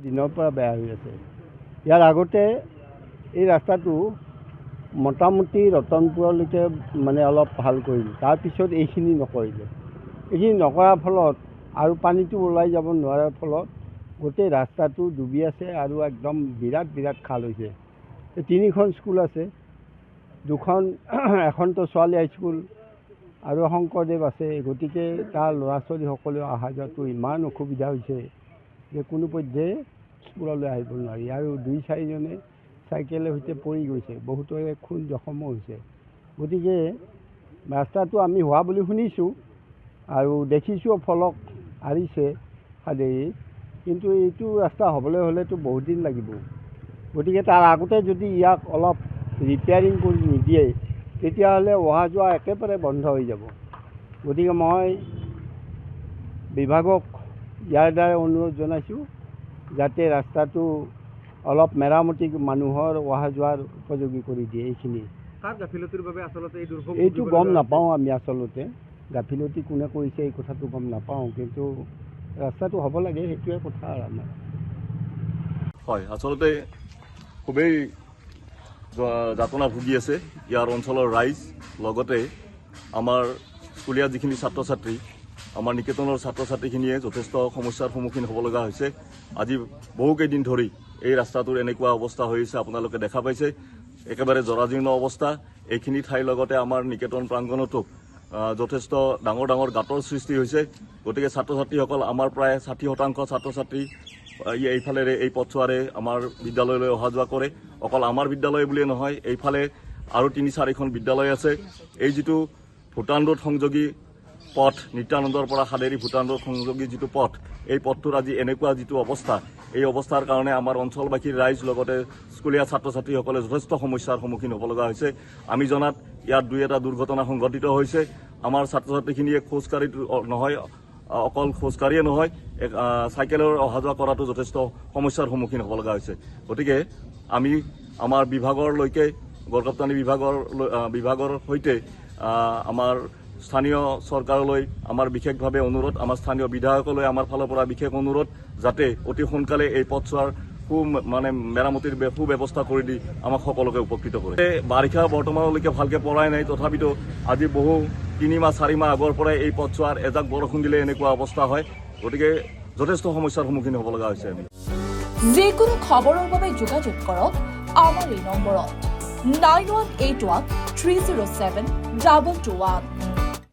দিনৰ পৰা বেয়া হৈ আছে। ইয়াৰ আগতে এই ৰাস্তাটো মোটামুটি ৰতনপুৰলৈকে মানে অলপ ভাল কৰিলে, তাৰপিছত এইখিনি নকৰিলে। এইখিনি নকৰাৰ ফলত আৰু পানীটো ওলাই যাব নোৱাৰাৰ ফলত গোটেই ৰাস্তাটো ডুবি আছে আৰু একদম বিৰাট বিৰাট খাল হৈছে। তিনিখন স্কুল আছে, এখনতো ছোৱালী হাইস্কুল আৰু শংকৰদেৱ আছে, গতিকে তাৰ ল'ৰা ছোৱালীসকলেও অহা যোৱাটো ইমান অসুবিধা হৈছে যে কোনো পধ্যে স্কুললৈ আহিব নোৱাৰি। আৰু 2-4জনে চাইকেলৰ সৈতে পৰি গৈছে, বহুতৰে খুন জখমো হৈছে। গতিকে ৰাস্তাটো আমি হোৱা বুলি শুনিছোঁ আৰু দেখিছোঁ, ফলক আৰিছে সাদেৰি, কিন্তু এইটো ৰাস্তা হ'বলৈ হ'লেতো বহুত দিন লাগিব। গতিকে তাৰ আগতে যদি ইয়াক অলপ ৰিপেয়াৰিং কৰি নিদিয়ে তেতিয়াহ'লে অহা যোৱা একেবাৰে বন্ধ হৈ যাব। গতিকে মই বিভাগক ইয়াৰ দ্বাৰা অনুৰোধ জনাইছোঁ যাতে ৰাস্তাটো অলপ মেৰামতি মানুহৰ অহা যোৱাৰ উপযোগী কৰি দিয়ে। এইখিনি গাফিলতিৰ বাবে আচলতে এইটো গম নাপাওঁ আমি, আচলতে গাফিলতি কোনে কৰিছে এই কথাটো গম নাপাওঁ, কিন্তু ৰাস্তাটো হ'ব লাগে, সেইটোৱে কথা আৰু আমাৰ। হয়, আচলতে খুবেই যাতনা ভুগি আছে ইয়াৰ অঞ্চলৰ ৰাইজ, লগতে আমাৰ স্কুলীয়া যিখিনি ছাত্ৰ ছাত্ৰী, আমাৰ নিকেতনৰ ছাত্ৰ ছাত্ৰীখিনিয়ে যথেষ্ট সমস্যাৰ সন্মুখীন হ'ব লগা হৈছে। আজি বহুকেইদিন ধৰি এই ৰাস্তাটোৰ এনেকুৱা অৱস্থা হৈ আছে, আপোনালোকে দেখা পাইছে, একেবাৰে জৰাজীৰ্ণ অৱস্থা। এইখিনি ঠাইৰ লগতে আমাৰ নিকেতন প্ৰাংগণতো যথেষ্ট ডাঙৰ ডাঙৰ গাঁতৰ সৃষ্টি হৈছে। গতিকে ছাত্ৰ ছাত্ৰীসকল, আমাৰ প্ৰায় 60% ছাত্ৰ ছাত্ৰী এইফালেৰে এই পথছোৱাৰে আমাৰ বিদ্যালয়লৈ অহা যোৱা কৰে। অকল আমাৰ বিদ্যালয় বুলিয়ে নহয়, এইফালে আৰু 3-4খন বিদ্যালয় আছে। এই যিটো ভূটান ৰোড সংযোগী পথ, নিত্যানন্দৰ পৰা সাদেৰী ভূটান ৰোড সংযোগী যিটো পথ, এই পথটোৰ আজি এনেকুৱা যিটো অৱস্থা, এই অৱস্থাৰ কাৰণে আমাৰ অঞ্চলবাসীৰ ৰাইজ লগতে স্কুলীয়া ছাত্ৰ ছাত্ৰীসকলে যথেষ্ট সমস্যাৰ সন্মুখীন হ'ব লগা হৈছে। আমি জনাত ইয়াত 2-এটা দুৰ্ঘটনা সংঘটিত হৈছে। আমাৰ ছাত্ৰ ছাত্ৰীখিনিয়ে খোজকাঢ়ি নহয়, অকল খোজকাঢ়িয়ে নহয়, চাইকেলৰ অহা যোৱা কৰাটো যথেষ্ট সমস্যাৰ সন্মুখীন হ'ব লগা হৈছে। গতিকে আমি আমাৰ বিভাগৰলৈকে, গড়কাপ্তানি বিভাগৰ সৈতে আমাৰ স্থানীয় চৰকাৰলৈ আমাৰ বিশেষভাৱে অনুৰোধ, আমাৰ স্থানীয় বিধায়কলৈ আমাৰ ফালৰ পৰা বিশেষ অনুৰোধ, যাতে অতি সোনকালে এই পথছোৱাৰ মেৰামতিৰ সুব্যৱস্থা কৰি দি আমাক সকলোকে উপকৃত কৰে। বাৰিষা বৰ্তমানলৈকে ভালকৈ পৰাই নাই, তথাপিতো আজি বহু 3-4 মাহ আগৰ পৰাই এই পথছোৱাৰ এজাক বৰষুণ দিলে এনেকুৱা অৱস্থা হয়। গতিকে যথেষ্ট সমস্যাৰ সন্মুখীন হ'ব লগা হৈছে। আমি যিকোনো খবৰৰ বাবে যোগাযোগ কৰক আমাৰ এই নম্বৰত 9181 307 221।